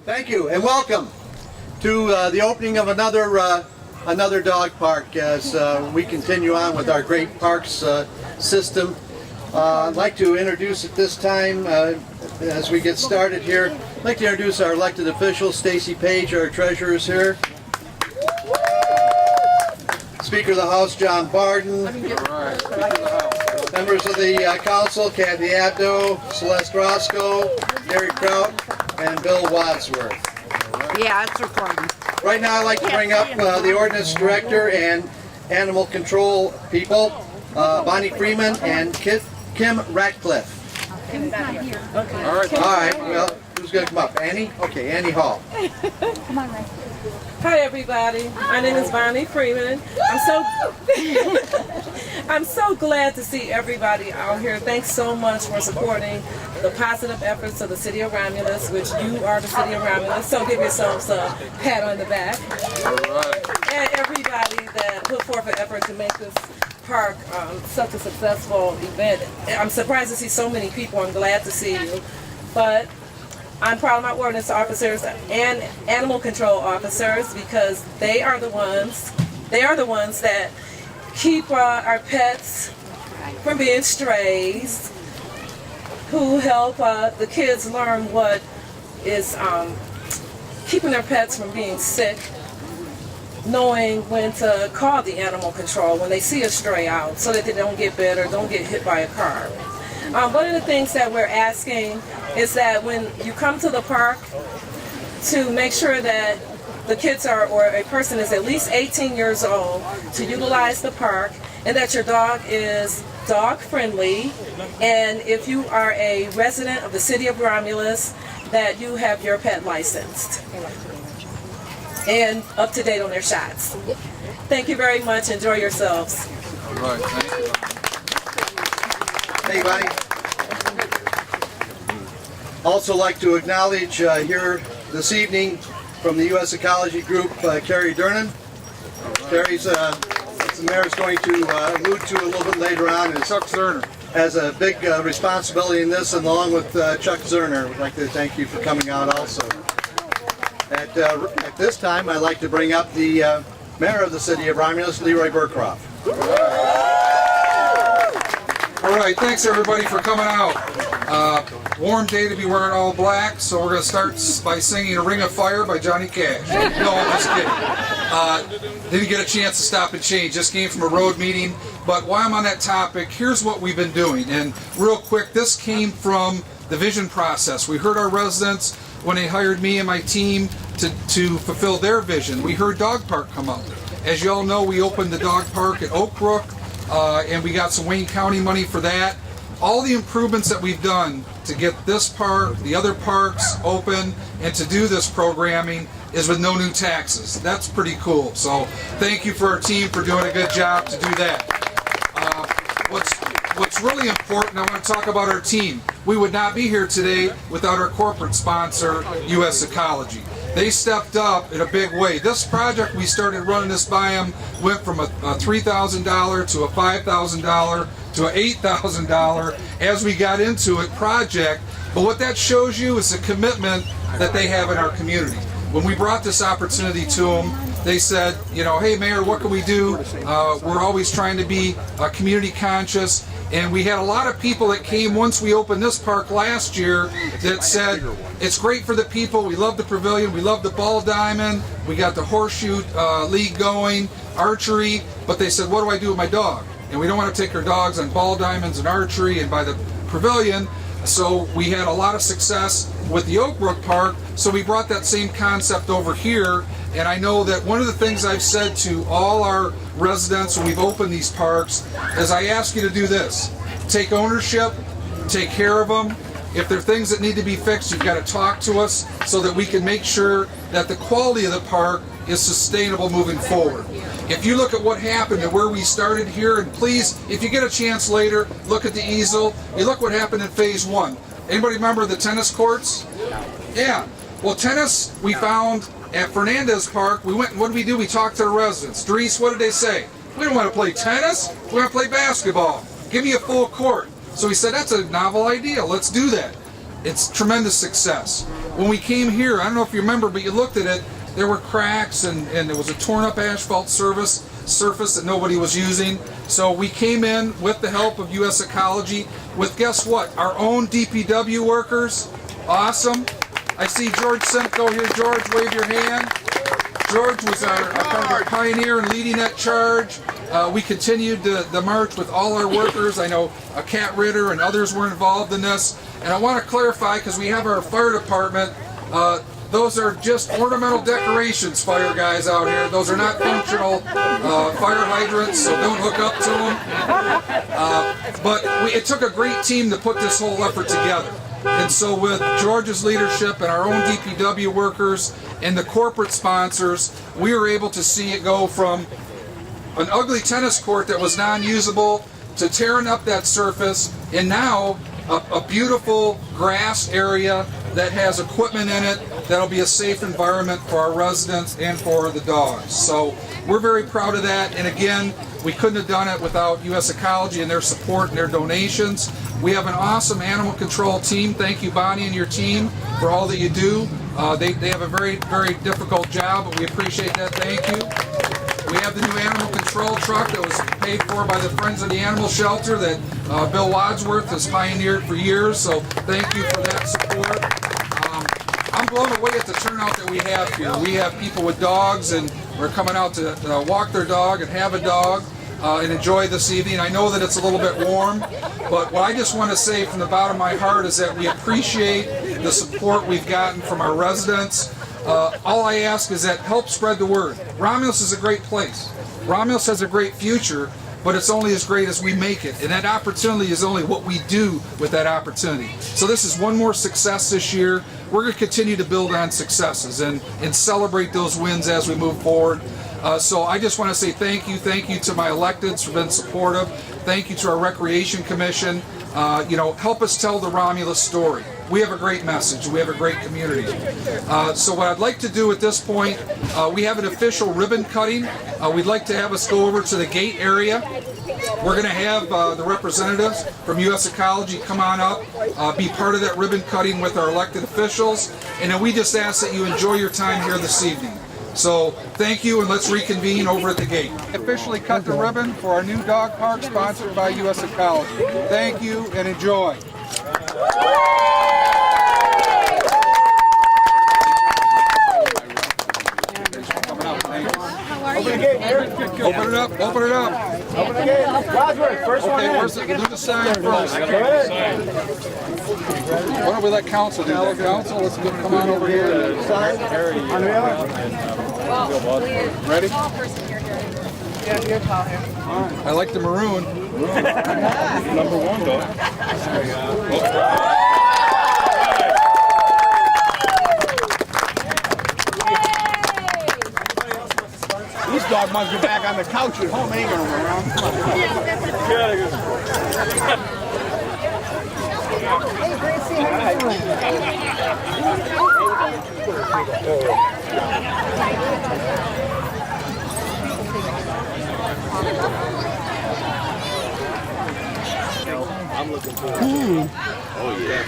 Thank you, and welcome to the opening of another dog park as we continue on with our great parks system. I'd like to introduce at this time, as we get started here, I'd like to introduce our elected officials. Stacy Page, our treasurer, is here. Speaker of the House, John Barden. Members of the Council, Kathy Abdo, Celeste Roscoe, Gary Kraut, and Bill Wadsworth. Yeah, it's recording. Right now I'd like to bring up the Ordinance Director and Animal Control people, Bonnie Freeman and Kim Ratcliffe. Kim's not here. Okay. All right, well, who's going to come up? Annie? Okay, Annie Hall. Come on, Ray. Hi everybody, my name is Bonnie Freeman. I'm so glad to see everybody out here. Thanks so much for supporting the positive efforts of the City of Romulus, which you are the City of Romulus, so give yourselves a pat on the back. And everybody that put forth an effort to make this park such a successful event. I'm surprised to see so many people. I'm glad to see you. But I'm proud of my ordinance officers and animal control officers because they are the ones that keep our pets from being strays, who help the kids learn what is keeping their pets from being sick, knowing when to call the animal control when they see a stray out so that they don't get bit or don't get hit by a car. One of the things that we're asking is that when you come to the park, to make sure that the kids or a person is at least 18 years old to utilize the park, and that your dog is dog friendly, and if you are a resident of the City of Romulus, that you have your pet licensed and up to date on their shots. Thank you very much. Enjoy yourselves. All right, thank you. Hey, buddy. Also like to acknowledge here this evening from the U.S. Ecology Group, Carrie Durnan. Carrie's, as the mayor is going to allude to a little bit later on, is Chuck Zerner has a big responsibility in this, and along with Chuck Zerner, we'd like to thank you for coming out also. At this time, I'd like to bring up the mayor of the City of Romulus, Leroy Burcroft. All right, thanks everybody for coming out. Warm day to be wearing all black, so we're going to start by singing A Ring of Fire by Johnny Cash. No, I'm just kidding. Didn't get a chance to stop and change, just came from a road meeting. But while I'm on that topic, here's what we've been doing. And real quick, this came from the vision process. We heard our residents when they hired me and my team to fulfill their vision. We heard dog park come up. As you all know, we opened the dog park at Oak Brook, and we got some Wayne County money for that. All the improvements that we've done to get this park, the other parks open, and to do this programming is with no new taxes. That's pretty cool. So thank you for our team for doing a good job to do that. What's really important, I want to talk about our team. We would not be here today without our corporate sponsor, U.S. Ecology. They stepped up in a big way. This project, we started running this by them, went from a $3,000 to a $5,000 to a $8,000 as we got into it project. But what that shows you is the commitment that they have in our community. When we brought this opportunity to them, they said, you know, hey Mayor, what can we do? We're always trying to be community conscious. And we had a lot of people that came once we opened this park last year that said, it's great for the people, we love the pavilion, we love the ball diamond, we got the horseshoe league going, archery, but they said, what do I do with my dog? And we don't want to take our dogs on ball diamonds and archery and by the pavilion. So we had a lot of success with the Oak Brook Park, so we brought that same concept over here. And I know that one of the things I've said to all our residents when we've opened these parks is I ask you to do this. Take ownership, take care of them. If there are things that need to be fixed, you've got to talk to us so that we can make sure that the quality of the park is sustainable moving forward. If you look at what happened and where we started here, and please, if you get a chance later, look at the easel. You look what happened in phase 1. Anybody remember the tennis courts? Yeah. Well, tennis we found at Fernandez Park. We went, what did we do? We talked to the residents. Dries, what did they say? We don't want to play tennis. We want to play basketball. Give me a full court. So we said, that's a novel idea. Let's do that. it's tremendous success. When we came here, I don't know if you remember, but you looked at it, there were cracks and there was a torn up asphalt surface that nobody was using. So we came in with the help of US Ecology with, guess what, our own DPW workers. Awesome. I see George Simcoe here. George, wave your hand. George was our pioneer in leading that charge. We continued the march with all our workers. I know Kat Ritter and others were involved in this. And I want to clarify, because we have our fire department, those are just ornamental decorations, fire guys out here. Those are not functional fire hydrants, so don't hook up to them. But it took a great team to put this whole effort together. And so with George's leadership and our own DPW workers and the corporate sponsors, we were able to see it go from an ugly tennis court that was non-usable to tearing up that surface, and now a beautiful grass area that has equipment in it that'll be a safe environment for our residents and for the dogs. So we're very proud of that, and again, we couldn't have done it without US Ecology and their support and their donations. We have an awesome animal control team. Thank you, Bonnie, and your team for all that you do. They have a very, very difficult job, but we appreciate that. Thank you. We have the new animal control truck that was paid for by the Friends of the Animal Shelter that Bill Wadsworth has pioneered for years, so thank you for that support. I'm blown away at the turnout that we have here. We have people with dogs, and we're coming out to walk their dog and have a dog and enjoy this evening. I know that it's a little bit warm, but what I just want to say from the bottom of my heart is that we appreciate the support we've gotten from our residents. All I ask is that help spread the word. Romulus is a great place. Romulus has a great future, but it's only as great as we make it. And that opportunity is only what we do with that opportunity. So this is one more success this year. We're going to continue to build on successes and celebrate those wins as we move forward. So I just want to say thank you to my electeds for being supportive. Thank you to our Recreation Commission. Help us tell the Romulus story. We have a great message. We have a great community. So what I'd like to do at this point, we have an official ribbon cutting. We'd like to have us go over to the gate area. We're going to have the representatives from US Ecology come on up, be part of that ribbon cutting with our elected officials, and then we just ask that you enjoy your time here this evening. So thank you, and let's reconvene over at the gate. Officially cut the ribbon for our new dog park sponsored by US Ecology. Thank you and enjoy. Open it up. Open the gate. Wadsworth, first one in. We'll do the sign first. Why don't we let council do that? Council, let's come on over here. Sign. Ready? Yeah, you're tall here. I like the maroon. Number one, though. This dog must be back on the couch at home. Ain't gonna around. Hey, Gracie, how you I'm looking forward. Oh yeah.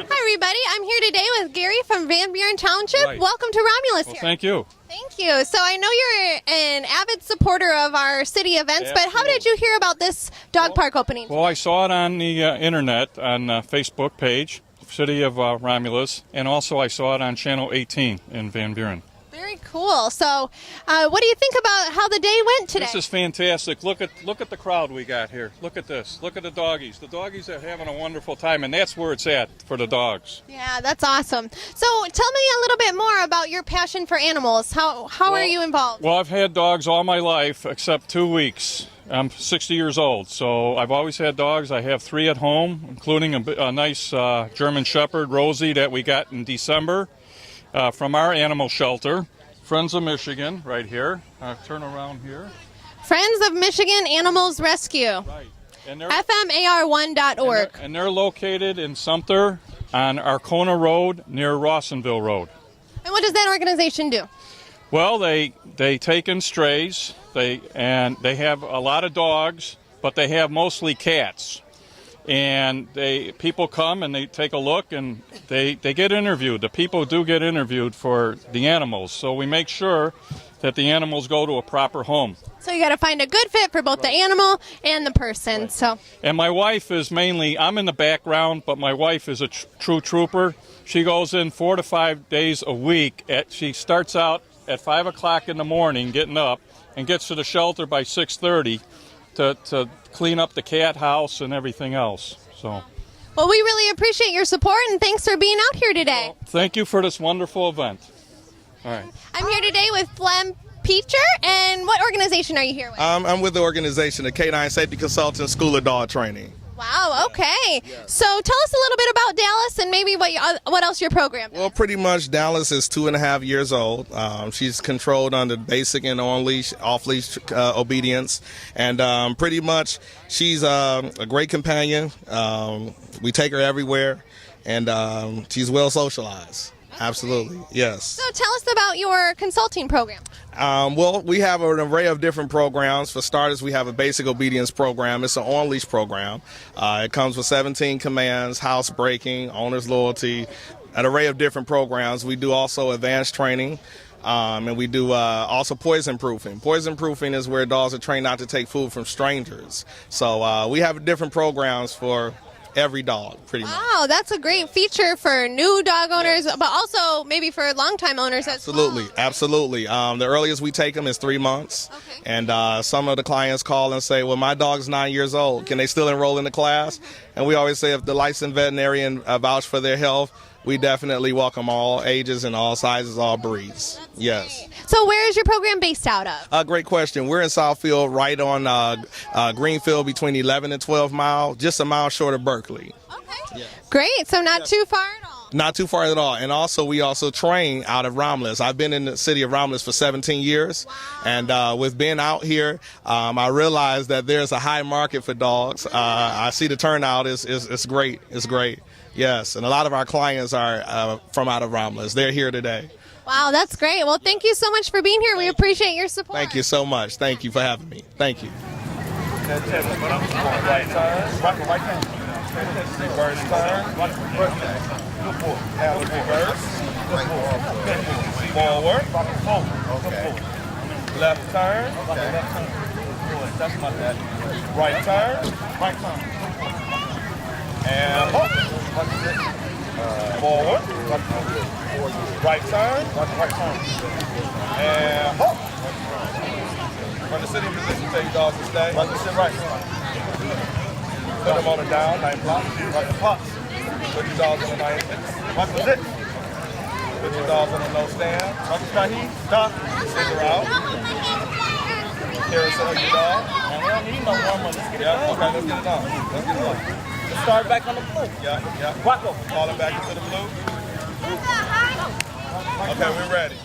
Hi everybody, I'm here today with Gary from Van Buren Township. Right. Welcome to Romulus here. Thank you. Thank you. So I know you're an avid supporter of our city events, but how did you hear about this dog park opening? Well, I saw it on the internet, on Facebook page, City of Romulus, and also I saw it on Channel 18 in Van Buren. Very cool. So what do you think about how the day went today? This is fantastic. Look at the crowd we got here. Look at this. Look at the doggies. The doggies are having a wonderful time, and that's where it's at for the dogs. Yeah, that's awesome. So tell me a little bit more about your passion for animals. How are you involved? Well, I've had dogs all my life except 2 weeks. I'm 60 years old, so I've always had dogs. I have 3 at home, including a nice German Shepherd, Rosie, that we got in December from our animal shelter, Friends of Michigan, right here. Turn around here. Friends of Michigan Animals Rescue. Right. And FMAR1.org. And they're located in Sumter on Arcona Road near Rawsonville Road. And what does that organization do? Well, they take in strays, they have a lot of dogs, but they have mostly cats. and people come and they take a look and they get interviewed. The people do get interviewed for the animals, so we make sure that the animals go to a proper home. So you got to find a good fit for both the animal and the person. So. And my wife is mainly, I'm in the background, but my wife is a true trooper. She goes in 4 to 5 days a week. She starts out at 5 o'clock in the morning, getting up, and gets to the shelter by 6:30 to clean up the cat house and everything else. So. Well, we really appreciate your support, and thanks for being out here today. Well, thank you for this wonderful event. All right. I'm here today with Flem Peacher, and what organization are you here with? I'm with the organization, the K9 Safety Consultant School of Dog Training. Wow, okay. So tell us a little bit about Dallas and maybe what else your program does. Well, pretty much Dallas is 2.5 years old. She's controlled under basic and on-leash, off-leash obedience. And pretty much she's a great companion. We take her everywhere, and she's well socialized. Absolutely, yes. So tell us about your consulting program. Well, we have an array of different programs. For starters, we have a basic obedience program. It's an on-leash program. It comes with 17 commands, house breaking, owner's loyalty, an array of different programs. We do also advanced training, and we do also poison proofing. Poison proofing is where dogs are trained not to take food from strangers. So we have different programs for every dog, pretty much. Wow, that's a great feature for new dog owners, but also maybe for longtime owners as well. Absolutely. The earliest we take them is 3 months. Okay. And some of the clients call and say, well, my dog's 9 years old. Can they still enroll in the class? And we always say if the licensed veterinarian vouch for their health, we definitely welcome all ages and all sizes, all breeds. Yes. So where is your program based out of? Great question. We're in Southfield, right on Greenfield, between 11 and 12 miles, just a mile short of Berkeley. Okay. Yeah. Great. So not too far at all. Not too far at all. And also, we also train out of Romulus. I've been in the city of Romulus for 17 years. Wow. And with being out here, I realized that there's a high market for dogs. I see the turnout is great. It's great. Yes. And a lot of our clients are from out of Romulus. They're here today. Wow, that's great. Well, thank you so much for being here. We appreciate your support. Thank you so much. Thank you for having me. Thank you. Right turn. Reverse turn. Have a reverse. Forward. Okay. Left turn. That's not that. Right turn. Right turn. And forward. Right turn. Right turn. And hop. From the sitting position, tell your dogs to stay. Sit right. Put them on the down, 9 blocks. Right blocks. Put your dogs on the 9 inches. Watch the sit. Put your dogs on the low stand. Watch the Shahi. Stop. Scissor out. Carousel your dog. And we don't need no warm up. Let's get it done. Okay, let's get it done. Let's get it done. Let's start back on the blue. Yeah. Call him back into the blue. Okay, we're ready.